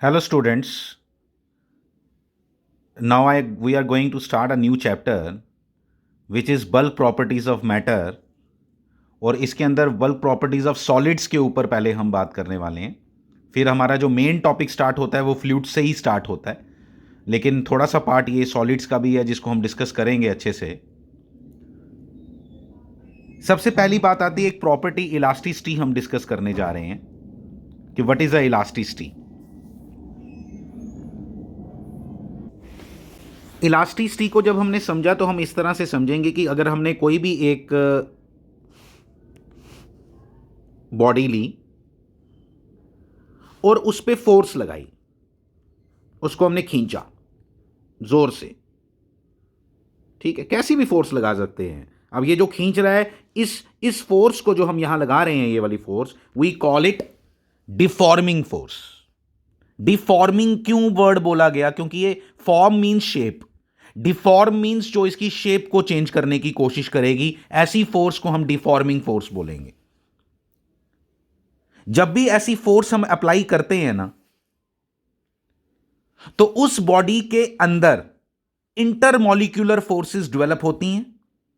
Hello students, now we are going to start a new chapter which is bulk properties of matter। और इसके अंदर bulk properties of solids के ऊपर पहले हम बात करने वाले हैं। फिर हमारा जो मेन टॉपिक स्टार्ट होता है वो फ्लूइड्स से ही स्टार्ट होता है, लेकिन थोड़ा सा पार्ट ये सॉलिड्स का भी है जिसको हम डिस्कस करेंगे अच्छे से। सबसे पहली बात आती है एक प्रॉपर्टी इलास्टिसिटी, हम डिस्कस करने जा रहे हैं कि what is a elasticity. Elasticity को जब हमने समझा तो हम इस तरह से समझेंगे कि अगर हमने कोई भी एक बॉडी ली और उस पर फोर्स लगाई, उसको हमने खींचा जोर से, ठीक है, कैसी भी फोर्स लगा सकते हैं। अब ये जो खींच रहा है, इस फोर्स को जो हम यहां लगा रहे हैं, ये वाली force, we call it deforming force. Deforming क्यों वर्ड बोला गया? क्योंकि ये form means shape, deform means जो इसकी शेप को चेंज करने की कोशिश करेगी, ऐसी फोर्स को हम डिफॉर्मिंग फोर्स बोलेंगे। जब भी ऐसी फोर्स हम अप्लाई करते हैं ना, तो उस बॉडी के अंदर इंटरमॉलिक्यूलर फोर्सेस डेवलप होती हैं।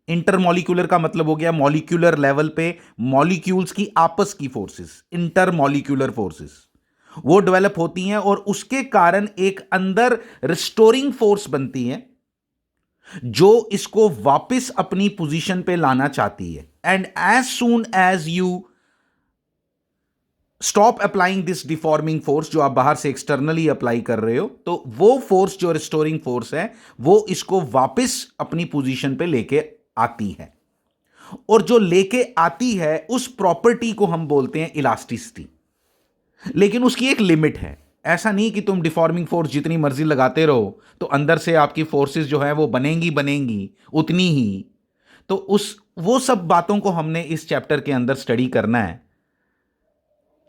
इंटरमॉलिक्यूलर का मतलब हो गया मॉलिक्यूलर लेवल पे मॉलिक्यूल्स की आपस की फोर्सेस, इंटरमॉलिक्यूलर फोर्सेस वो डेवलप होती हैं और उसके कारण एक अंदर रिस्टोरिंग फोर्स बनती है जो इसको वापस अपनी पोजीशन पे लाना चाहती है। And as soon as you stop applying this deforming force, जो आप बाहर से एक्सटर्नली अप्लाई कर रहे हो, तो वो फोर्स जो रिस्टोरिंग फोर्स है वो इसको वापस अपनी पोजीशन पे लेके आती है। और जो लेके आती है उस प्रॉपर्टी को हम बोलते हैं इलास्टिसिटी। लेकिन उसकी एक लिमिट है। ऐसा नहीं कि तुम डिफॉर्मिंग फोर्स जितनी मर्जी लगाते रहो तो अंदर से आपकी फोर्सेस जो है वो बनेंगी उतनी ही। तो वो सब बातों को हमने इस चैप्टर के अंदर स्टडी करना है।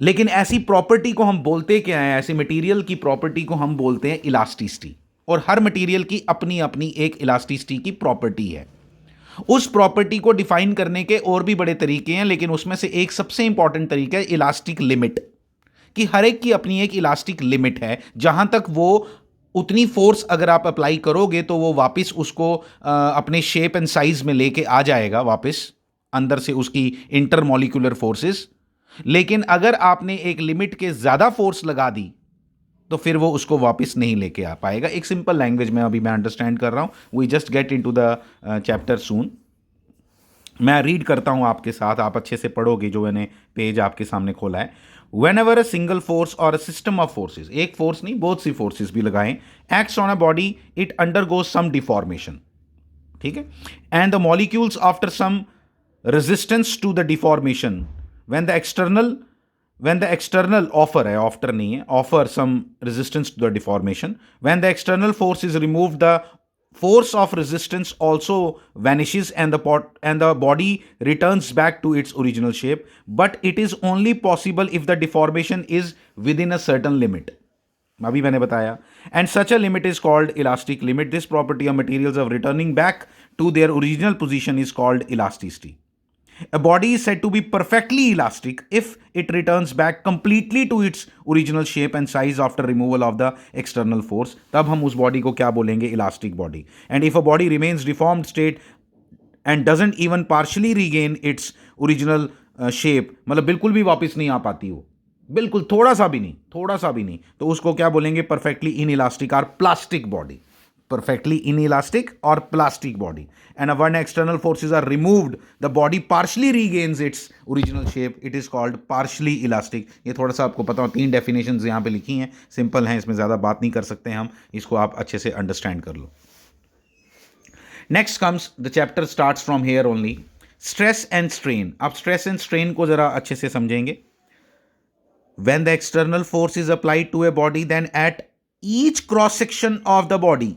लेकिन ऐसी प्रॉपर्टी को हम बोलते क्या है, ऐसी मटेरियल की प्रॉपर्टी को हम बोलते हैं इलास्टिसिटी। और हर मटेरियल की अपनी अपनी एक इलास्टिसिटी की प्रॉपर्टी है। उस प्रॉपर्टी को डिफाइन करने के और भी बड़े तरीके हैं, लेकिन उसमें से एक सबसे इंपॉर्टेंट तरीका है इलास्टिक लिमिट, कि हर एक की अपनी एक इलास्टिक लिमिट है जहां तक वो उतनी फोर्स अगर आप अप्लाई करोगे तो वो वापस उसको अपने शेप एंड साइज में लेके आ जाएगा वापस, अंदर से उसकी इंटरमॉलिक्यूलर फोर्सेस। लेकिन अगर आपने एक लिमिट के ज्यादा फोर्स लगा दी तो फिर वो उसको वापस नहीं लेके आ पाएगा। एक सिंपल लैंग्वेज में अभी मैं अंडरस्टैंड कर रहा हूं, we just get into the chapter soon. मैं रीड करता हूं आपके साथ, आप अच्छे से पढ़ोगे जो मैंने पेज आपके सामने खोला है। Whenever a single force or a system of forces, एक फोर्स नहीं बहुत सी फोर्सेज भी लगाएं, acts on a body, it undergoes some deformation, ठीक है, and the molecules after some resistance to the deformation, when the external offer है, after नहीं है, offer some resistance to the deformation, when the external force is removed, the force of resistance also vanishes and the body returns back to its original shape, but it is only possible if the deformation is within a certain limit, अभी मैंने बताया, and such a limit is called elastic limit. This property of materials of returning back to their original position is called elasticity. A body is said to be perfectly elastic if it returns back completely to its original shape and size after removal of the external force. तब हम उस body को क्या बोलेंगे? elastic body. And if a body remains deformed state and doesn't even partially regain its original shape, मतलब बिल्कुल भी वापस नहीं आ पाती हो, बिल्कुल थोड़ा सा भी नहीं, तो उसको क्या बोलेंगे? perfectly inelastic or plastic body. Perfectly inelastic or plastic body. And when external forces are removed, the body partially regains its original shape. It is called partially elastic. ये थोड़ा सा आपको पता हो, 3 डेफिनेशंस यहाँ पे लिखी हैं, सिंपल हैं, इसमें ज़्यादा बात नहीं कर सकते हम, इसको आप अच्छे से अंडरस्टैंड कर लो। Next comes the chapter starts from here only, stress and strain. आप स्ट्रेस एंड स्ट्रेन को ज़रा अच्छे से समझेंगे। When the external force is applied to a body, then at each cross section of the body,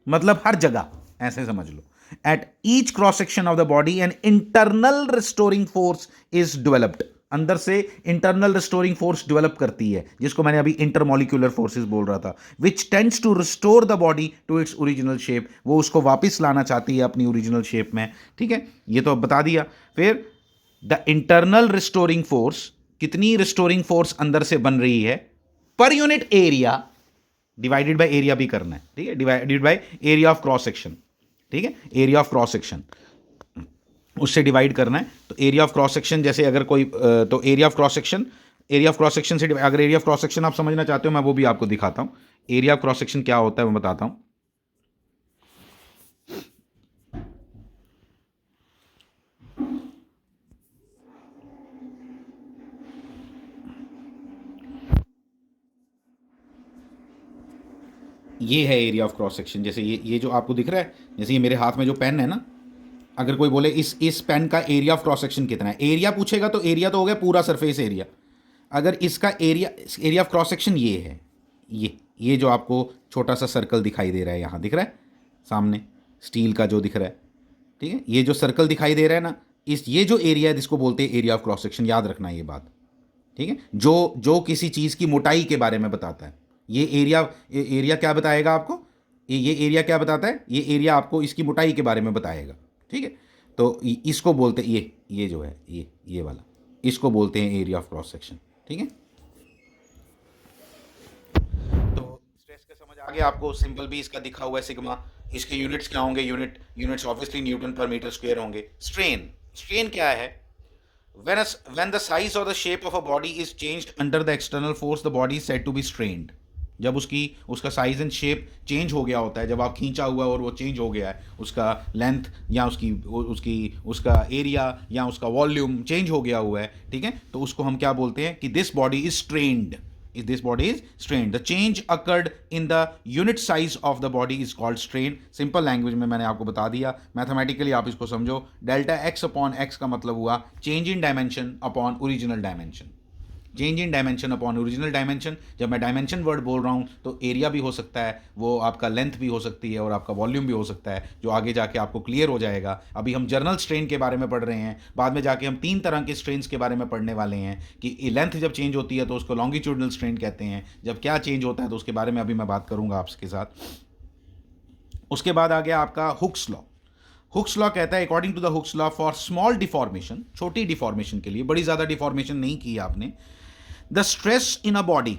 मतलब हर जगह, ऐसे समझ लो, at each cross section of the body an internal restoring force is developed. अंदर से इंटरनल रिस्टोरिंग फोर्स डेवलप करती है, जिसको मैंने अभी इंटरमॉलिक्यूलर फोर्सेस बोल रहा था, which tends to restore the body to its original shape. वो उसको वापस लाना चाहती है अपनी ओरिजिनल शेप में, ठीक है, ये तो अब बता दिया। फिर द इंटरनल रिस्टोरिंग फोर्स, कितनी रिस्टोरिंग फोर्स अंदर से बन रही है? पर unit area divided by area भी करना है, ठीक है, divided by area of cross section, ठीक है, एरिया ऑफ क्रॉस सेक्शन उससे डिवाइड करना है। तो एरिया ऑफ क्रॉस सेक्शन जैसे अगर कोई तो एरिया ऑफ क्रॉस सेक्शन से अगर एरिया ऑफ क्रॉस सेक्शन आप समझना चाहते हो मैं वो भी आपको दिखाता हूं। एरिया ऑफ क्रॉस सेक्शन क्या होता है मैं बताता हूं। ये है एरिया ऑफ क्रॉस सेक्शन। जैसे ये जो आपको दिख रहा है, जैसे ये मेरे हाथ में जो पेन है ना, अगर कोई बोले इस पेन का एरिया ऑफ क्रॉस सेक्शन कितना है, एरिया पूछेगा तो एरिया तो हो गया पूरा सरफेस एरिया। अगर इसका एरिया ऑफ क्रॉस सेक्शन ये है, ये जो आपको छोटा सा सर्कल दिखाई दे रहा है, यहाँ दिख रहा है सामने स्टील का जो दिख रहा है, ठीक है, ये जो सर्कल दिखाई दे रहा है ना, ये जो एरिया है जिसको बोलते हैं एरिया ऑफ क्रॉस सेक्शन, याद रखना ये बात, ठीक है, जो किसी चीज़ की मोटाई के बारे में बताता है। ये एरिया क्या बताएगा आपको, ये एरिया क्या बताता है, ये एरिया आपको इसकी मोटाई के बारे में बताएगा, ठीक है। तो इसको बोलते हैं ये जो है ये वाला, इसको बोलते हैं एरिया ऑफ क्रॉस सेक्शन, ठीक है। तो स्ट्रेस का समझ आ गया आपको, सिंपल भी इसका दिखा हुआ है सिग्मा, इसके यूनिट्स क्या होंगे, यूनिट्स ऑब्वियसली न्यूटन पर मीटर स्क्वायर होंगे। स्ट्रेन क्या है, when the size or the shape of a body is changed under the external force, the body is said to be strained। जब उसका साइज एंड शेप चेंज हो गया होता है, जब आप खींचा हुआ और वो चेंज हो गया है, उसका लेंथ या उसका एरिया या उसका वॉल्यूम चेंज हो गया हुआ है, ठीक है, तो उसको हम क्या बोलते हैं कि this body is strained. This body is strained. The change occurred in the unit size of the body is called strain। Simple language में मैंने आपको बता दिया, मैथमेटिकली आप इसको समझो, डेल्टा एक्स अपॉन एक्स का मतलब हुआ change in dimension upon original dimension. Change in dimension upon original dimension, जब मैं डायमेंशन वर्ड बोल रहा हूँ तो एरिया भी हो सकता है, वो आपका लेंथ भी हो सकती है और आपका वॉल्यूम भी हो सकता है, जो आगे जाके आपको क्लियर हो जाएगा। अभी हम जर्नल स्ट्रेन के बारे में पढ़ रहे हैं, बाद में जाके हम 3 तरह के स्ट्रेन्स के बारे में पढ़ने वाले हैं कि लेंथ जब चेंज होती है तो उसको लॉन्गिट्यूडनल स्ट्रेन कहते हैं, जब क्या चेंज होता है तो उसके बारे में अभी मैं बात करूँगा आपके साथ। उसके बाद आ गया आपका हुक्स लॉ। हुक्स लॉ कहता है according to the Hooke's law, for small deformation, छोटी डिफॉर्मेशन के लिए, बड़ी ज़्यादा डिफॉर्मेशन नहीं की आपने, the stress in a body,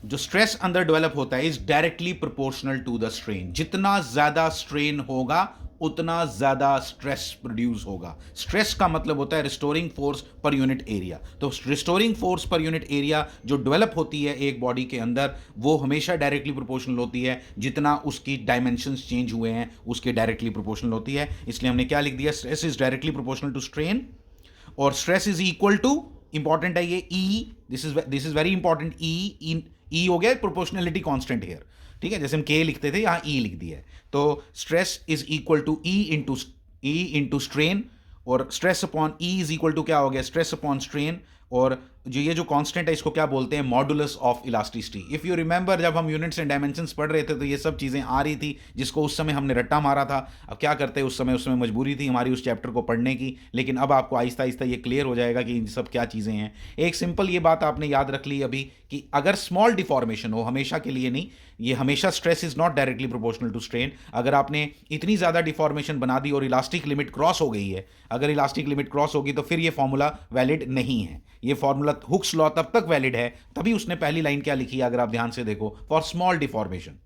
जो स्ट्रेस अंदर डेवलप होता है, is directly proportional to the strain. जितना ज्यादा स्ट्रेन होगा उतना ज्यादा स्ट्रेस प्रोड्यूस होगा। स्ट्रेस का मतलब होता है restoring force per unit area. तो restoring force per unit area जो डेवलप होती है एक बॉडी के अंदर, वो हमेशा डायरेक्टली प्रोपोर्शनल होती है, जितना उसकी डायमेंशंस चेंज हुए हैं उसके डायरेक्टली प्रोपोर्शनल होती है। इसलिए हमने क्या लिख दिया, stress is directly proportional to strain, और stress is equal to, important है ये E, this is very important, E हो गया प्रोपोर्शनलिटी कांस्टेंट हियर, ठीक है, जैसे हम के लिखते थे यहाँ ई लिख दिया है। तो stress is equal to E into strain, और stress upon E is equal to क्या हो गया, स्ट्रेस अपॉन स्ट्रेन, और ये जो कांस्टेंट है इसको क्या बोलते हैं, modulus of elasticity. If you remember जब हम यूनिट्स एंड डायमेंशंस पढ़ रहे थे तो ये सब चीज़ें आ रही थी, जिसको उस समय हमने रट्टा मारा था। अब क्या करते हैं, उस समय मजबूरी थी हमारी उस चैप्टर को पढ़ने की, लेकिन अब आपको आहिस्ता आहिस्ता ये क्लियर हो जाएगा कि इन सब क्या चीज़ें हैं। एक सिंपल ये बात आपने याद रख ली अभी कि अगर स्मॉल डिफॉर्मेशन हो, हमेशा के लिए नहीं, ये हमेशा stress is not directly proportional to strain. अगर आपने इतनी ज़्यादा डिफॉर्मेशन बना दी और इलास्टिक लिमिट क्रॉस हो गई है, अगर इलास्टिक लिमिट क्रॉस होगी तो फिर ये फॉर्मूला वैलिड नहीं है। ये फॉर्मूला हुक्स लॉ तब तक वैलिड है, तभी उसने पहली लाइन क्या लिखी है अगर आप ध्यान से देखो, फॉर स्मॉल डिफॉर्मेशन।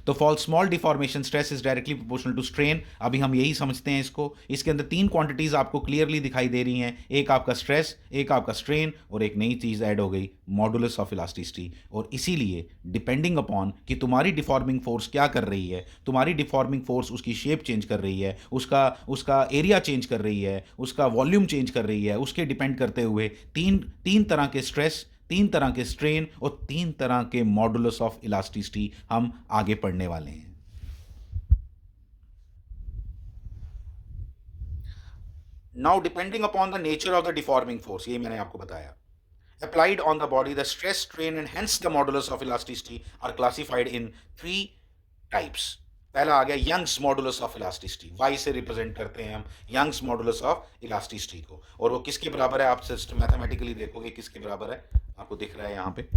तो for small deformation stress is directly proportional to strain. अभी हम यही समझते हैं इसको। इसके अंदर 3 क्वांटिटीज आपको क्लियरली दिखाई दे रही हैं, एक आपका स्ट्रेस, एक आपका स्ट्रेन, और एक नई चीज ऐड हो गई, मॉडुलस ऑफ इलास्टिसिटी। और इसीलिए डिपेंडिंग अपॉन कि तुम्हारी डिफॉर्मिंग फोर्स क्या कर रही है, तुम्हारी डिफॉर्मिंग फोर्स उसकी शेप चेंज कर रही है, उसका एरिया चेंज कर रही है, उसका वॉल्यूम चेंज कर रही है, उसके डिपेंड करते हुए तीन तरह के स्ट्रेस, 3 तरह के स्ट्रेन और 3 तरह के मॉडुलस ऑफ इलास्टिसिटी हम आगे पढ़ने वाले हैं। Now depending upon the nature of the deforming force, ये मैंने आपको बताया, applied on the body, the stress, strain and hence the modulus of elasticity are classified in 3 types। पहला आ गया Young's modulus of elasticity, Y से represent करते हैं हम यंग्स मॉडुलस ऑफ इलास्टिसिटी को, और वो किसके बराबर है, आप सिस्टम मैथमेटिकली देखोगे किसके बराबर है, आपको दिख रहा है यहाँ पे,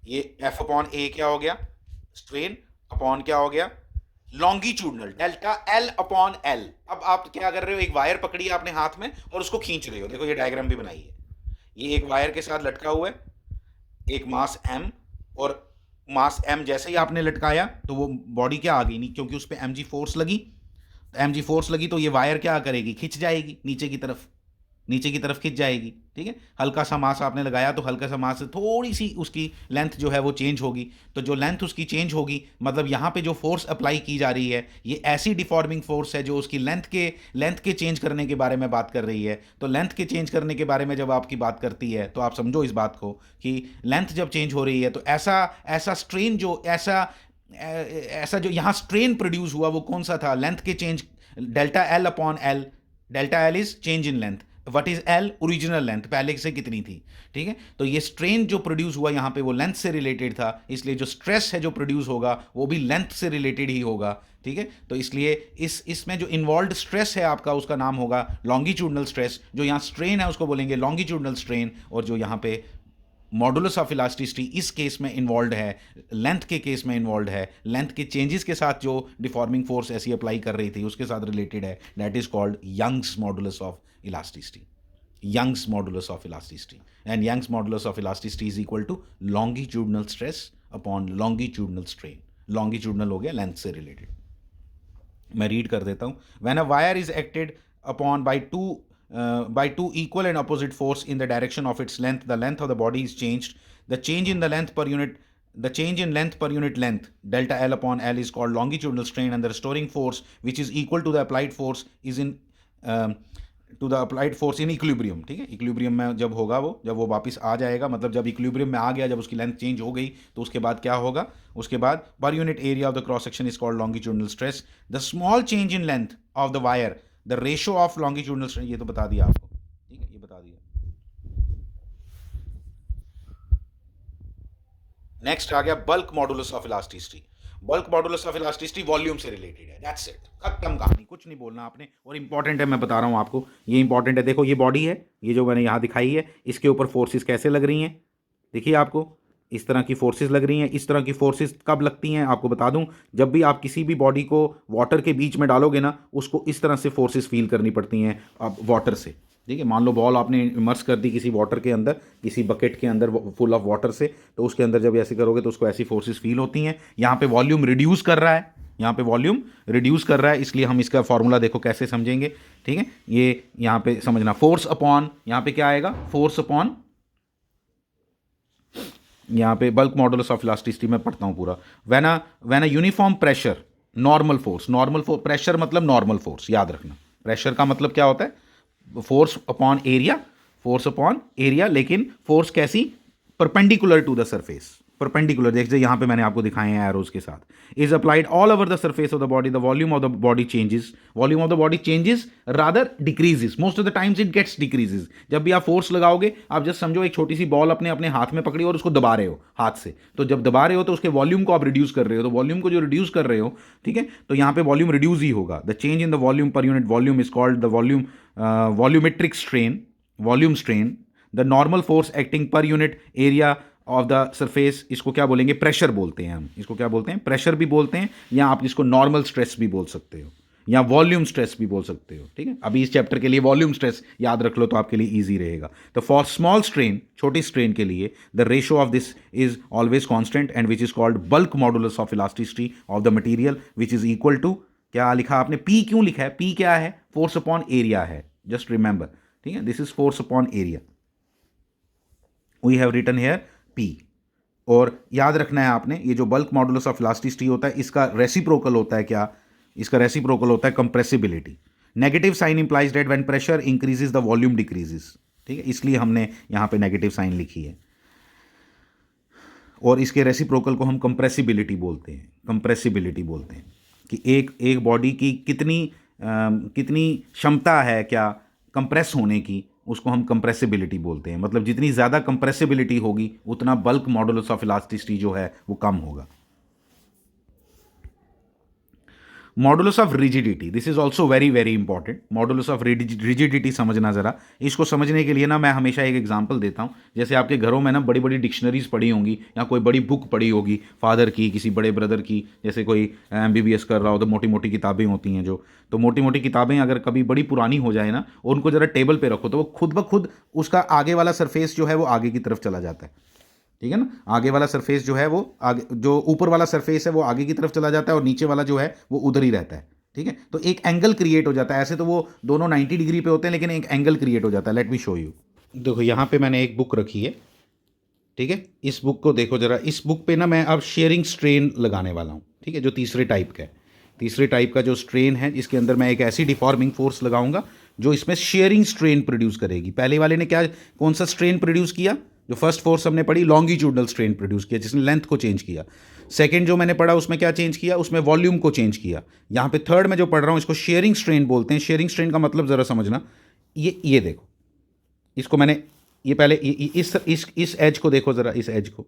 ये एफ अपॉन ए क्या हो गया, स्ट्रेन, अपॉन क्या हो गया, longitudinal, delta L upon L. अब आप क्या कर रहे हो, एक वायर पकड़ी है आपने हाथ में और उसको खींच रहे हो, देखो ये डायग्राम भी बनाई है, ये एक वायर के साथ लटका हुआ है, एक मास m, और मास m जैसे ही आपने लटकाया तो वो बॉडी क्या आ गई, नहीं, क्योंकि उस पर mg फोर्स लगी, mg फोर्स लगी तो ये वायर क्या करेगी, खिंच जाएगी नीचे की तरफ, नीचे की तरफ खिंच जाएगी। ठीक है, हल्का सा मास आपने लगाया तो हल्का सा मास से थोड़ी सी उसकी लेंथ जो है वो चेंज होगी, तो जो लेंथ उसकी चेंज होगी मतलब यहाँ पे जो फोर्स अप्लाई की जा रही है ये ऐसी डिफॉर्मिंग फोर्स है जो उसकी लेंथ के चेंज करने के बारे में बात कर रही है। तो लेंथ के चेंज करने के बारे में जब आपकी बात करती है तो आप समझो इस बात को कि लेंथ जब चेंज हो रही है तो ऐसा ऐसा स्ट्रेन जो ऐसा जो यहाँ स्ट्रेन प्रोड्यूस हुआ वो कौन सा था, लेंथ के change, delta L upon L, delta L is change in length, what is L, original length पहले से कितनी थी। ठीक है, तो ये स्ट्रेन जो प्रोड्यूस हुआ यहाँ पे वो लेंथ से रिलेटेड था, इसलिए जो स्ट्रेस है जो प्रोड्यूस होगा वो भी लेंथ से रिलेटेड ही होगा। ठीक है, तो इसलिए इसमें जो इन्वॉल्व स्ट्रेस है आपका उसका नाम होगा लॉन्गिट्यूडनल स्ट्रेस, जो यहाँ स्ट्रेन है उसको बोलेंगे लॉन्गिट्यूडनल स्ट्रेन, और जो यहाँ पे मॉडुलस ऑफ इलास्टिसिटी इस केस में इन्वॉल्व है, लेंथ के केस में इन्वॉल्व है, लेंथ के चेंजेस के साथ जो डिफॉर्मिंग फोर्स ऐसी अप्लाई कर रही थी उसके साथ रिलेटेड है, that is called Young's modulus of elasticity, Young's modulus of elasticity, and Young's modulus of elasticity is equal to longitudinal stress upon longitudinal strain. Longitudinal हो गया लेंथ से रिलेटेड। मैं रीड कर देता हूँ। When a wire is acted upon by two equal and opposite force in the direction of its length, the length of the body is changed. The change in length per unit length, delta L upon L, is called longitudinal strain, and the restoring force, which is equal to the applied force, is in to the applied force in equilibrium. ठीक है, equilibrium में जब होगा जब वो वापस आ जाएगा, मतलब जब इक्विलिब्रियम में आ गया, जब उसकी लेंथ चेंज हो गई तो उसके बाद क्या होगा, उसके बाद पर unit area of the cross section is called longitudinal stress. The small change in length of the wire, the ratio of longitudinal stress, ये तो बता दिया आपको। ठीक है, ये बता दिया। नेक्स्ट आ गया bulk modulus of elasticity. Bulk modulus of elasticity volume से रिलेटेड है, दैट्स इट, खत्म कहानी, कुछ नहीं बोलना आपने। और इंपॉर्टेंट है, मैं बता रहा हूं आपको, ये इंपॉर्टेंट है। देखो ये बॉडी है, ये जो मैंने यहां दिखाई है, इसके ऊपर फोर्सेस कैसे लग रही हैं, देखिए आपको इस तरह की फोर्सेस लग रही हैं। इस तरह की फोर्सेस कब लगती हैं आपको बता दूं, जब भी आप किसी भी बॉडी को वाटर के बीच में डालोगे ना, उसको इस तरह से फोर्सेस फील करनी पड़ती हैं आप वाटर से। ठीक है, मान लो बॉल आपने इमर्स कर दी किसी वाटर के अंदर, किसी बकेट के अंदर फुल ऑफ वाटर से, तो उसके अंदर जब ऐसे करोगे तो उसको ऐसी फोर्सेस फील होती हैं। यहाँ पे वॉल्यूम रिड्यूस कर रहा है, यहाँ पे वॉल्यूम रिड्यूस कर रहा है, इसलिए हम इसका फॉर्मूला देखो कैसे समझेंगे। ठीक है, ये यहाँ पे समझना, फोर्स अपॉन, यहाँ पे क्या आएगा, फोर्स अपॉन, यहाँ पे बल्क मॉडुलस ऑफ इलास्टिसिटी में पढ़ता हूँ पूरा। When a uniform pressure, normal force, pressure मतलब नॉर्मल फोर्स, याद रखना। प्रेशर का मतलब क्या होता है, force upon area, force upon area, लेकिन फोर्स कैसी, perpendicular to the surface, perpendicular. देखिए यहाँ पे मैंने आपको दिखाए हैं एरोज के साथ, is applied all over the surface of the body, the volume of the body changes, volume of the body changes rather decreases, most of the times it gets decreases. जब भी आप फोर्स लगाओगे, आप just समझो एक छोटी सी ball अपने अपने हाथ में पकड़ी और उसको दबा रहे हो हाथ से, तो जब दबा रहे हो तो उसके वॉल्यूम को आप रिड्यूस कर रहे हो, तो वॉल्यूम को जो रिड्यूस कर रहे हो, ठीक है, तो यहाँ पे वॉल्यूम रिड्यूस ही होगा। The change in the volume पर unit volume is called the volumetric strain, volume strain. The normal force acting पर unit area of the surface, इसको क्या बोलेंगे, प्रेशर बोलते हैं हम, इसको क्या बोलते हैं, प्रेशर भी बोलते हैं, या आप इसको नॉर्मल स्ट्रेस भी बोल सकते हो, या वॉल्यूम स्ट्रेस भी बोल सकते हो। ठीक है, अभी इस चैप्टर के लिए वॉल्यूम स्ट्रेस याद रख लो तो आपके लिए इजी रहेगा। तो फॉर स्मॉल स्ट्रेन, छोटी स्ट्रेन के लिए, the ratio of this is always constant and which is called bulk modulus of elasticity of the material, which is equal to, क्या लिखा आपने, पी क्यों लिखा है, पी क्या है, फोर्स अपॉन एरिया है, जस्ट रिमेंबर। ठीक है, this is force upon area, we have written here P. और याद रखना है आपने, ये जो बल्क मॉडुलस ऑफ इलास्टिसिटी होता है, इसका रेसिप्रोकल होता है क्या, इसका रेसिप्रोकल होता है compressibility. Negative sign implies that when pressure increases the volume decreases. ठीक है, इसलिए हमने यहां पे नेगेटिव साइन लिखी है। और इसके रेसिप्रोकल को हम कंप्रेसिबिलिटी बोलते हैं, कंप्रेसिबिलिटी बोलते हैं कि एक बॉडी की कितनी क्षमता है क्या कंप्रेस होने की, उसको हम कंप्रेसिबिलिटी बोलते हैं। मतलब जितनी ज़्यादा कंप्रेसिबिलिटी होगी उतना बल्क मॉडुलस ऑफ इलास्टिसिटी जो है वो कम होगा। Modulus of rigidity, this is also very very important. Modulus of rigidity समझना जरा, इसको समझने के लिए ना मैं हमेशा एक एग्जांपल देता हूँ। जैसे आपके घरों में ना बड़ी बड़ी डिक्शनरीज पड़ी होंगी या कोई बड़ी बुक पड़ी होगी, फादर की, किसी बड़े ब्रदर की, जैसे कोई MBBS कर रहा हो तो मोटी मोटी किताबें होती हैं जो, तो मोटी मोटी किताबें अगर कभी बड़ी पुरानी हो जाए ना और उनको जरा टेबल पे रखो तो वो खुद ब खुद उसका आगे वाला सरफेस जो है वो आगे की तरफ चला जाता है, ठीक है ना। आगे वाला सरफेस जो है वो आगे, जो ऊपर वाला सरफेस है वो आगे की तरफ चला जाता है और नीचे वाला जो है वो उधर ही रहता है, ठीक है। तो एक एंगल क्रिएट हो जाता है, ऐसे तो वो दोनों 90 डिग्री पे होते हैं लेकिन एक एंगल क्रिएट हो जाता है। Let me show you. देखो यहाँ पे मैंने एक बुक रखी है, ठीक है। इस बुक को देखो जरा, इस बुक पे ना मैं अब शेयरिंग स्ट्रेन लगाने वाला हूँ, ठीक है, जो तीसरे टाइप का है। तीसरे टाइप का जो स्ट्रेन है इसके अंदर मैं एक ऐसी डिफॉर्मिंग फोर्स लगाऊंगा जो इसमें शेयरिंग स्ट्रेन प्रोड्यूस करेगी। पहले वाले ने क्या, कौन सा स्ट्रेन प्रोड्यूस किया, जो फर्स्ट फोर्स हमने पढ़ी लॉन्गिट्यूडनल स्ट्रेन प्रोड्यूस किया जिसने लेंथ को चेंज किया। सेकंड जो मैंने पढ़ा उसमें क्या चेंज किया, उसमें वॉल्यूम को चेंज किया। यहाँ पे थर्ड में जो पढ़ रहा हूँ इसको शेयरिंग स्ट्रेन बोलते हैं। शेयरिंग स्ट्रेन का मतलब ज़रा समझना, ये देखो, इसको मैंने ये पहले इस एज को देखो ज़रा, इस एज को,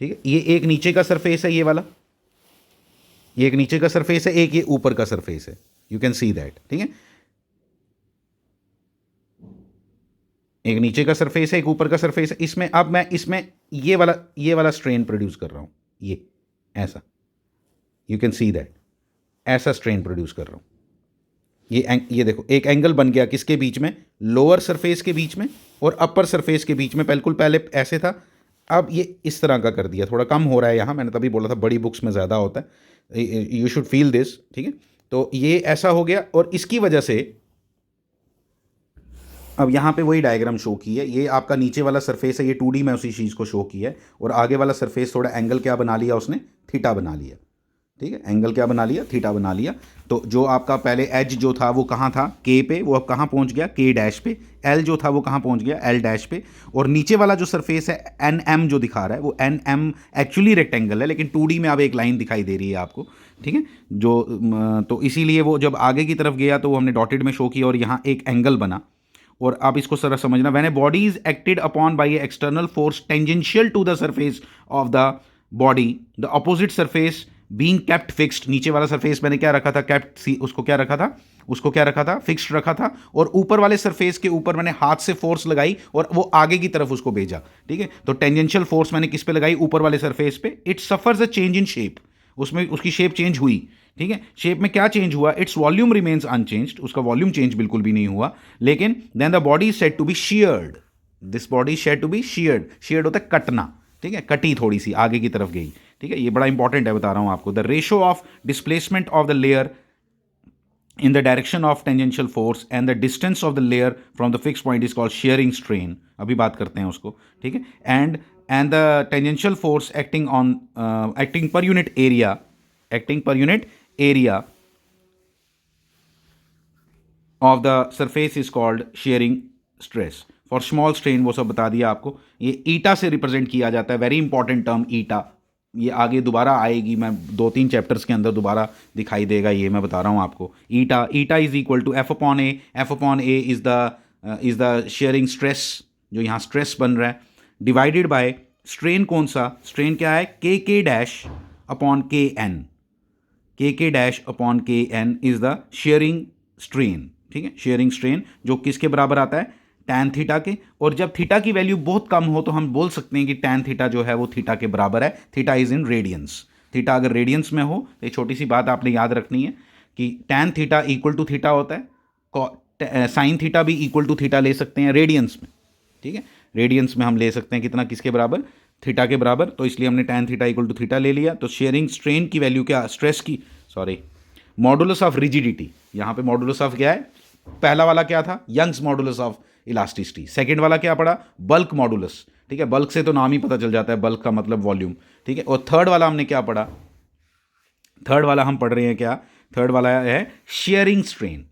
ठीक है। ये एक नीचे का सरफेस है, ये वाला, ये एक नीचे का सरफेस है, एक ये ऊपर का सरफेस है, यू कैन सी दैट, ठीक है। एक नीचे का सरफेस है, एक ऊपर का सरफेस है। इसमें अब मैं इसमें ये वाला स्ट्रेन प्रोड्यूस कर रहा हूं, ये ऐसा, यू कैन सी दैट, ऐसा स्ट्रेन प्रोड्यूस कर रहा हूं। ये देखो एक एंगल बन गया किसके बीच में, लोअर सरफेस के बीच में और अपर सरफेस के बीच में। बिल्कुल पहले ऐसे था, अब ये इस तरह का कर दिया, थोड़ा कम हो रहा है यहाँ, मैंने तभी बोला था बड़ी बुक्स में ज़्यादा होता है, यू शुड फील दिस, ठीक है। तो ये ऐसा हो गया और इसकी वजह से अब यहाँ पे वही डायग्राम शो की है। ये आपका नीचे वाला सरफेस है, ये 2D में उसी चीज़ को शो किया है और आगे वाला सरफेस थोड़ा एंगल क्या बना लिया उसने, थीटा बना लिया, ठीक है। एंगल क्या बना लिया, थीटा बना लिया। तो जो आपका पहले एज जो था वो कहाँ था, के पे, वो अब कहाँ पहुँच गया, के डैश पे। एल जो था वो कहाँ पहुँच गया, एल डैश पे। और नीचे वाला जो सरफेस है एन एम जो दिखा रहा है वो एन एम एक्चुअली रेक्टेंगल है लेकिन 2D में अब एक लाइन दिखाई दे रही है आपको, ठीक है। जो तो इसीलिए वो जब आगे की तरफ गया तो वो हमने डॉटेड में शो किया और यहाँ एक एंगल बना। और आप इसको जरा समझना, when a body is acted upon by a external force tangential to the surface of the body, the opposite surface being kept fixed. नीचे वाला सरफेस मैंने क्या रखा था, केप्ट, उसको क्या रखा था, फिक्स्ड रखा था। और ऊपर वाले सरफेस के ऊपर मैंने हाथ से फोर्स लगाई और वो आगे की तरफ उसको भेजा, ठीक है। तो टेंजेंशियल फोर्स मैंने किस पे लगाई, ऊपर वाले सरफेस पे। It suffers a change in shape, उसमें उसकी शेप चेंज हुई, ठीक है। शेप में क्या चेंज हुआ, इट्स वॉल्यूम रिमेन्स अनचेंज्ड, उसका वॉल्यूम चेंज बिल्कुल भी नहीं हुआ। लेकिन then the body is said to be sheared, this body is said to be sheared. Sheared होता है कटना, ठीक है, कटी थोड़ी सी आगे की तरफ गई, ठीक है। ये बड़ा इंपॉर्टेंट है, बता रहा हूं आपको। The ratio of displacement of the layer in the direction of tangential force and the distance of the layer from the fixed point is called shearing strain, अभी बात करते हैं उसको, ठीक है। and the tangential force acting on acting per unit area of the surface is called shearing stress. for small strain वो सब बता दिया आपको। ये ईटा से रिप्रेजेंट किया जाता है, वेरी इंपॉर्टेंट टर्म ईटा। ये आगे दोबारा आएगी, मैं 2-3 चैप्टर्स के अंदर दोबारा दिखाई देगा, ये मैं बता रहा हूँ आपको। Eta is equal to F upon A. F upon A is the shearing stress, जो यहाँ स्ट्रेस बन रहा है, डिवाइडेड बाय स्ट्रेन। कौन सा स्ट्रेन, क्या है, K dash upon K N. K dash upon K N is the shearing strain, ठीक है। शेयरिंग स्ट्रेन जो किसके बराबर आता है, टैन थीटा के। और जब थीटा की वैल्यू बहुत कम हो तो हम बोल सकते हैं कि टैन थीटा जो है वो थीटा के बराबर है। Theta is in radiance. Theta अगर रेडियंस में हो तो ये छोटी सी बात आपने याद रखनी है कि tan theta equal to theta होता है। साइन थीटा भी इक्वल टू थीटा ले सकते हैं रेडियंस में, ठीक है। रेडियंस में हम ले सकते हैं कितना, किसके बराबर, थीटा के बराबर। तो इसलिए हमने tan theta equal to theta ले लिया। तो शेयरिंग स्ट्रेन की वैल्यू क्या, स्ट्रेस की, सॉरी, मॉडुलस ऑफ रिजिडिटी। यहाँ पे मॉडुलस ऑफ क्या है, पहला वाला क्या था, Young's modulus of elasticity. Second वाला क्या पढ़ा, बल्क मॉडुलस, ठीक है। बल्क से तो नाम ही पता चल जाता है, बल्क का मतलब वॉल्यूम, ठीक है। और थर्ड वाला हमने क्या पढ़ा, थर्ड वाला हम पढ़ रहे हैं क्या, थर्ड वाला है शेयरिंग स्ट्रेन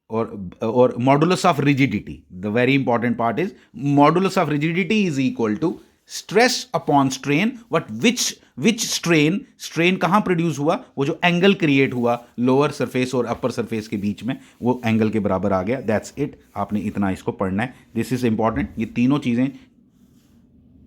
और modulus of rigidity. The very important part is modulus of rigidity is equal to stress upon strain. But which strain कहां प्रोड्यूस हुआ, वो जो एंगल क्रिएट हुआ लोअर सरफेस और अपर सरफेस के बीच में, वो एंगल के बराबर आ गया। दैट्स इट, आपने इतना इसको पढ़ना है, दिस इज इंपॉर्टेंट। ये तीनों चीजें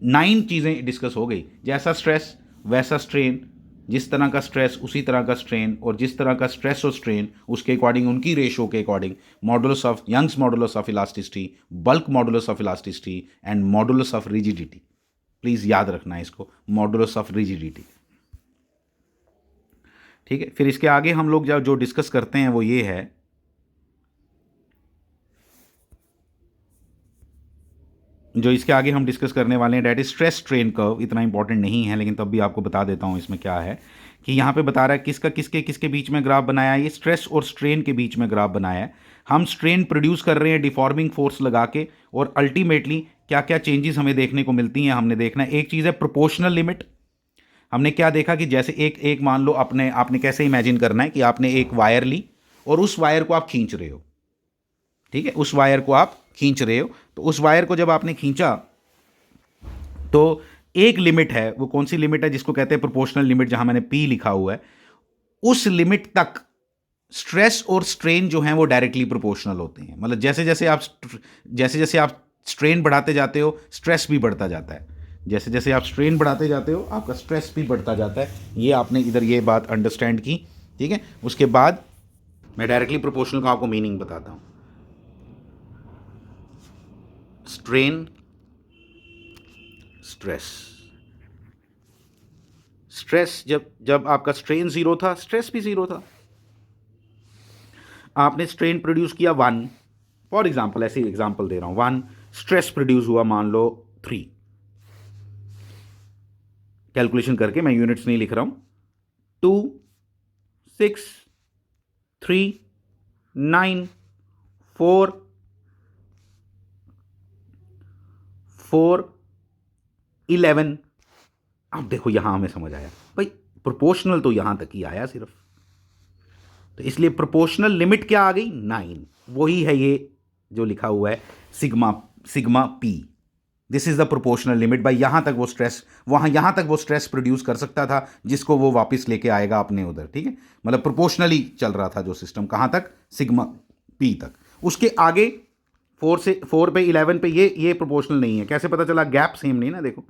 9 चीजें डिस्कस हो गई, जैसा स्ट्रेस वैसा स्ट्रेन जिस तरह का स्ट्रेस उसी तरह का स्ट्रेन, और जिस तरह का स्ट्रेस और स्ट्रेन उसके अकॉर्डिंग, उनकी रेशो के according modulus of Young's modulus of elasticity, bulk modulus of elasticity and modulus of rigidity. Please याद रखना है इसको, मॉडुलस ऑफ रिजिडिटी। ठीक है, फिर इसके आगे हम लोग जो डिस्कस करते हैं वो ये है, जो इसके आगे हम डिस्कस करने वाले हैं, that is stress strain curve. इतना इंपॉर्टेंट नहीं है लेकिन तब भी आपको बता देता हूं इसमें क्या है, कि यहाँ पे बता रहा है किसका किसके किसके बीच में ग्राफ बनाया है, ये स्ट्रेस और स्ट्रेन के बीच में ग्राफ बनाया है। हम स्ट्रेन प्रोड्यूस कर रहे हैं डिफॉर्मिंग फोर्स लगा के, और अल्टीमेटली क्या क्या चेंजेस हमें देखने को मिलती हैं हमने देखना है। एक चीज़ है प्रोपोर्शनल लिमिट। हमने क्या देखा कि जैसे एक मान लो आपने कैसे इमेजिन करना है कि आपने एक वायर ली और उस वायर को आप खींच रहे हो। ठीक है, उस वायर को आप खींच रहे हो, तो उस वायर को जब आपने खींचा तो एक लिमिट है, वो कौन सी लिमिट है, जिसको कहते हैं प्रोपोर्शनल लिमिट, जहां मैंने पी लिखा हुआ है, उस लिमिट तक स्ट्रेस और स्ट्रेन जो हैं वो डायरेक्टली प्रोपोर्शनल होते हैं। मतलब जैसे जैसे आप स्ट्रेन बढ़ाते जाते हो स्ट्रेस भी बढ़ता जाता है, जैसे जैसे आप स्ट्रेन बढ़ाते जाते हो आपका स्ट्रेस भी बढ़ता जाता है। ये आपने इधर ये बात अंडरस्टैंड की। ठीक है, उसके बाद मैं डायरेक्टली प्रोपोर्शनल का आपको मीनिंग बताता हूं। स्ट्रेन, स्ट्रेस, स्ट्रेस जब आपका स्ट्रेन जीरो था स्ट्रेस भी जीरो था। आपने स्ट्रेन प्रोड्यूस किया 1, फॉर एग्जांपल, ऐसे एग्जांपल दे रहा हूं, 1 स्ट्रेस प्रोड्यूस हुआ मान लो 3, कैलकुलेशन करके, मैं यूनिट्स नहीं लिख रहा हूं, 2 6 3 9 4 4 11। अब देखो यहां हमें समझ आया भाई, प्रोपोर्शनल तो यहां तक ही आया सिर्फ, तो इसलिए प्रोपोर्शनल लिमिट क्या आ गई 9। वही है ये जो लिखा हुआ है sigma P, this is the proportional limit भाई। यहां तक वो स्ट्रेस, यहां तक वो स्ट्रेस प्रोड्यूस कर सकता था जिसको वो वापस लेके आएगा अपने उधर। ठीक है, मतलब प्रोपोर्शनली चल रहा था जो सिस्टम, कहां तक, सिग्मा पी तक। उसके आगे 4 पे 11 पे ये प्रोपोर्शनल नहीं है। कैसे पता चला, गैप सेम नहीं ना, देखो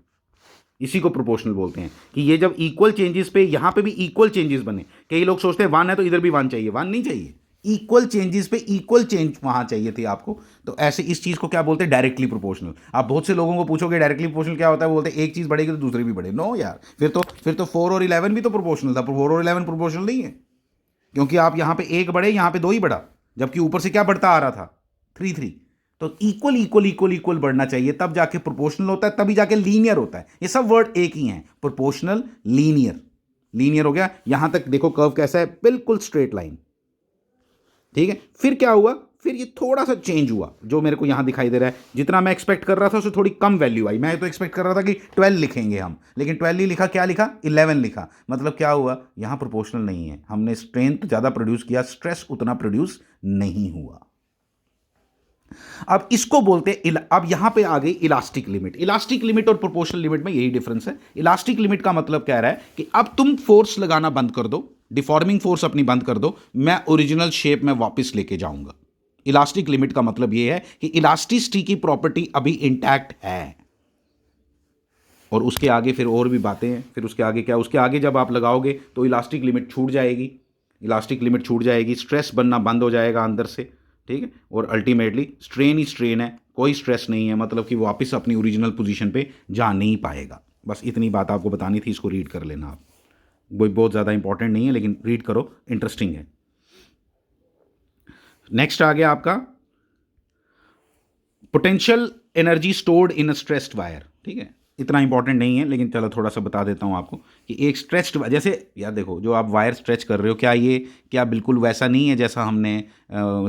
इसी को प्रोपोर्शनल बोलते हैं, कि ये जब इक्वल चेंजेस पे यहां पे भी इक्वल चेंजेस बने। कई लोग सोचते हैं 1 है तो इधर भी 1 चाहिए, 1 नहीं चाहिए, इक्वल चेंजेस पे इक्वल चेंज वहां चाहिए थे आपको। तो ऐसे इस चीज को क्या बोलते हैं, डायरेक्टली प्रोपोर्शनल। आप बहुत से लोगों को पूछोगे डायरेक्टली प्रोपोर्शनल क्या होता है, वो बोलते हैं एक चीज बढ़ेगी तो दूसरी भी बढ़े। नो यार, फिर तो 4 और 11 भी तो प्रोपोर्शनल था, 4 और 11 प्रोपोर्शनल नहीं है, क्योंकि आप यहां पे 1 बढ़े यहां पे 2 ही बढ़ा, जबकि ऊपर से क्या बढ़ता आ रहा था, 3 3। तो इक्वल इक्वल इक्वल इक्वल बढ़ना चाहिए, तब जाके प्रोपोर्शनल होता है, तभी जाके लीनियर होता है। ये सब वर्ड एक ही हैं, प्रोपोर्शनल, लीनियर। लीनियर हो गया, यहां तक देखो कर्व कैसा है, बिल्कुल स्ट्रेट लाइन। ठीक है, फिर क्या हुआ, फिर ये थोड़ा सा चेंज हुआ, जो मेरे को यहां दिखाई दे रहा है। जितना मैं एक्सपेक्ट कर रहा था उससे थोड़ी कम वैल्यू आई। मैं तो एक्सपेक्ट कर रहा था कि 12 लिखेंगे हम, लेकिन 12 ही लिखा, क्या लिखा, 11 लिखा। मतलब क्या हुआ, यहां प्रोपोर्शनल नहीं है, हमने स्ट्रेंथ ज्यादा प्रोड्यूस किया, स्ट्रेस उतना प्रोड्यूस नहीं हुआ। अब इसको बोलते हैं, अब यहां पे आ गई इलास्टिक लिमिट। इलास्टिक लिमिट और प्रोपोर्शनल लिमिट में यही डिफरेंस है। इलास्टिक लिमिट का मतलब कह रहा है कि अब तुम फोर्स लगाना बंद कर दो, डिफॉर्मिंग फोर्स अपनी बंद कर दो, मैं ओरिजिनल शेप में वापस लेके जाऊंगा। इलास्टिक लिमिट का मतलब यह है कि इलास्टिसिटी की प्रॉपर्टी अभी इंटैक्ट है, और उसके आगे फिर और भी बातें हैं। फिर उसके आगे क्या, उसके आगे जब आप लगाओगे तो इलास्टिक लिमिट छूट जाएगी, इलास्टिक लिमिट छूट जाएगी, स्ट्रेस बनना बंद हो जाएगा अंदर से। ठीक है, और अल्टीमेटली स्ट्रेन ही स्ट्रेन है, कोई स्ट्रेस नहीं है, मतलब कि वापस अपनी ओरिजिनल पोजीशन पे जा नहीं पाएगा। बस इतनी बात आपको बतानी थी, इसको रीड कर लेना आप, वो बहुत ज़्यादा इंपॉर्टेंट नहीं है लेकिन रीड करो, इंटरेस्टिंग है। नेक्स्ट आ गया आपका potential energy stored in a stressed wire. ठीक है, इतना इंपॉर्टेंट नहीं है लेकिन चलो थोड़ा सा बता देता हूं आपको कि एक स्ट्रेच्ड, जैसे यार देखो जो आप वायर स्ट्रेच कर रहे हो, क्या बिल्कुल वैसा नहीं है जैसा हमने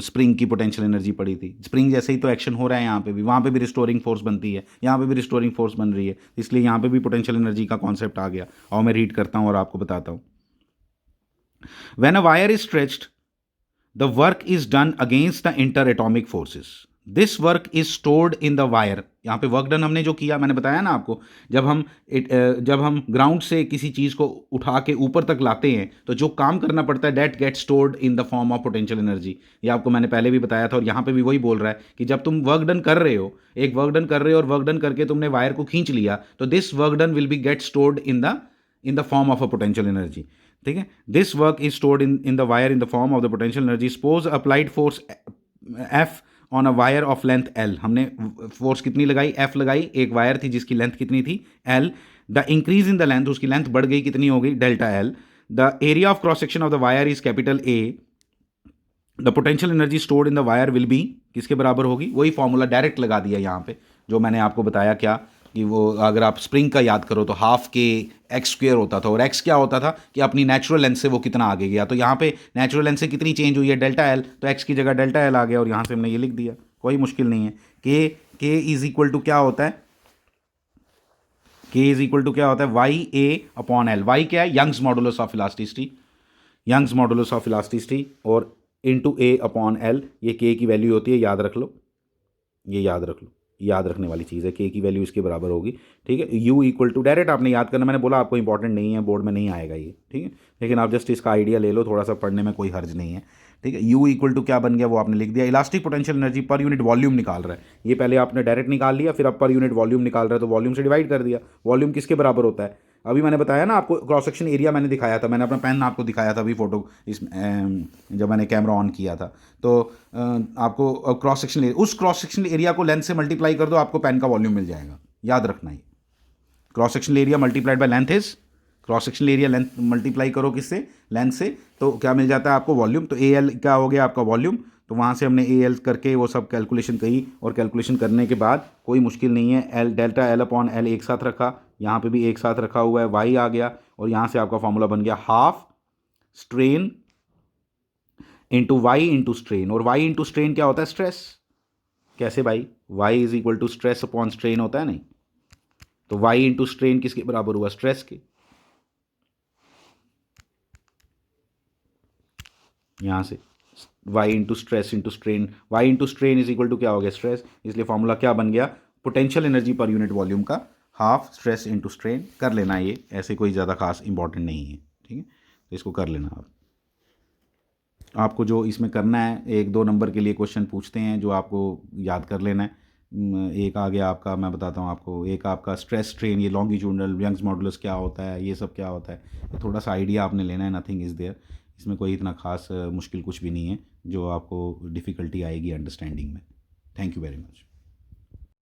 स्प्रिंग की पोटेंशियल एनर्जी पढ़ी थी। स्प्रिंग जैसे ही तो एक्शन हो रहा है यहाँ पे भी, वहाँ पे भी रिस्टोरिंग फोर्स बनती है, यहाँ पे भी रिस्टोरिंग फोर्स बन रही है, इसलिए यहाँ पे भी पोटेंशियल एनर्जी का कॉन्सेप्ट आ गया। और मैं रीड करता हूँ और आपको बताता हूँ। When a wire is stretched the work is done against the interatomic forces. This work is stored in the wire. यहाँ पे वर्क डन हमने जो किया, मैंने बताया ना आपको, जब हम ग्राउंड से किसी चीज़ को उठा के ऊपर तक लाते हैं तो जो काम करना पड़ता है that get stored in the form of potential energy. ये आपको मैंने पहले भी बताया था, और यहाँ पे भी वही बोल रहा है कि जब तुम वर्क डन कर रहे हो, एक वर्क डन कर रहे हो और वर्क डन करके तुमने वायर को खींच लिया, तो this work done will be gate stored in the in the form of a potential energy, ठीक है। This work is stored in the wire in the form of the potential energy. Suppose applied force F on a wire of length L, हमने force कितनी लगाई, F लगाई, एक wire थी जिसकी length कितनी थी, L. The increase in the length, उसकी लेंथ बढ़ गई, कितनी हो गई, delta L. The area of cross section of the wire is capital A. The potential energy stored in the wire will be, किसके बराबर होगी, वही फॉर्मूला डायरेक्ट लगा दिया यहाँ पे जो मैंने आपको बताया, क्या कि वो अगर आप स्प्रिंग का याद करो तो हाफ के एक्स स्क्वेयर होता था, और एक्स क्या होता था कि अपनी नेचुरल लेंथ से वो कितना आगे गया, तो यहाँ पे नेचुरल लेंथ से कितनी चेंज हुई है, डेल्टा एल, तो एक्स की जगह डेल्टा एल आ गया, और यहाँ से हमने ये लिख दिया, कोई मुश्किल नहीं है। के इज इक्वल टू क्या होता है, के इज इक्वल टू क्या होता है, Y A upon L. Y क्या है, Young's modulus of elasticity, Young's modulus of elasticity, और इनटू ए अपॉन एल, ये के की वैल्यू होती है, याद रख लो, ये याद रख लो, याद रखने वाली चीज़ है, के की वैल्यू इसके बराबर होगी, ठीक है। यू इक्वल टू, डायरेक्ट आपने याद करना, मैंने बोला आपको इंपॉर्टेंट नहीं है, बोर्ड में नहीं आएगा ये, ठीक है, लेकिन आप जस्ट इसका आइडिया ले लो, थोड़ा सा पढ़ने में कोई हर्ज नहीं है, ठीक है। यू इक्वल टू क्या बन गया, वो आपने लिख दिया। Elastic potential energy per unit volume निकाल रहा है, ये पहले आपने डायरेक्ट निकाल लिया, फिर आप पर यूनिट वॉल्यूम निकाल रहे हैं, तो वॉल्यूम से डिवाइड कर दिया। वॉल्यूम किसके बराबर होता है, अभी मैंने बताया ना आपको, क्रॉस सेक्शन एरिया मैंने दिखाया था, मैंने अपना पेन आपको दिखाया था अभी फोटो इस जब मैंने कैमरा ऑन किया था, तो आपको क्रॉस सेक्शन एरिया, उस क्रॉस सेक्शन एरिया को लेंथ से मल्टीप्लाई कर दो, आपको पेन का वॉल्यूम मिल जाएगा, याद रखना है। Cross section area multiplied by length is, cross section area length multiply करो किससे, लेंथ से, तो क्या मिल जाता है आपको, वॉल्यूम। तो ए एल क्या हो गया आपका वॉल्यूम, तो वहाँ से हमने ए एल करके वो सब कैलकुलेशन करी, और कैलकुलेशन करने के बाद कोई मुश्किल नहीं है, L delta L upon L एक साथ रखा, यहाँ पे भी एक साथ रखा हुआ है, वाई आ गया, और यहाँ से आपका फॉर्मूला बन गया half strain into Y into strain. और वाई इंटू स्ट्रेन क्या होता है, स्ट्रेस। कैसे भाई, Y is equal to stress upon strain होता है नहीं, तो वाई इंटू स्ट्रेन किसके बराबर हुआ, स्ट्रेस के। यहाँ से y into stress into strain, y into strain is equal to क्या हो गया, स्ट्रेस, इसलिए फॉर्मूला क्या बन गया, potential energy per unit volume का हाफ स्ट्रेस इंटू स्ट्रेन। कर लेना, ये ऐसे कोई ज़्यादा खास इंपॉर्टेंट नहीं है, ठीक है, तो इसको कर लेना आप। आपको जो इसमें करना है, 1-2 नंबर के लिए क्वेश्चन पूछते हैं जो आपको याद कर लेना है। एक आ गया आपका, मैं बताता हूँ आपको, एक आपका स्ट्रेस स्ट्रेन, ये लॉन्गिट्यूडनल यंग्स मॉडुलस क्या होता है, ये सब क्या होता है, थोड़ा सा आइडिया आपने लेना है, नथिंग इज़ देयर, इसमें कोई इतना खास मुश्किल कुछ भी नहीं है जो आपको डिफ़िकल्टी आएगी अंडरस्टैंडिंग में। Thank you very much.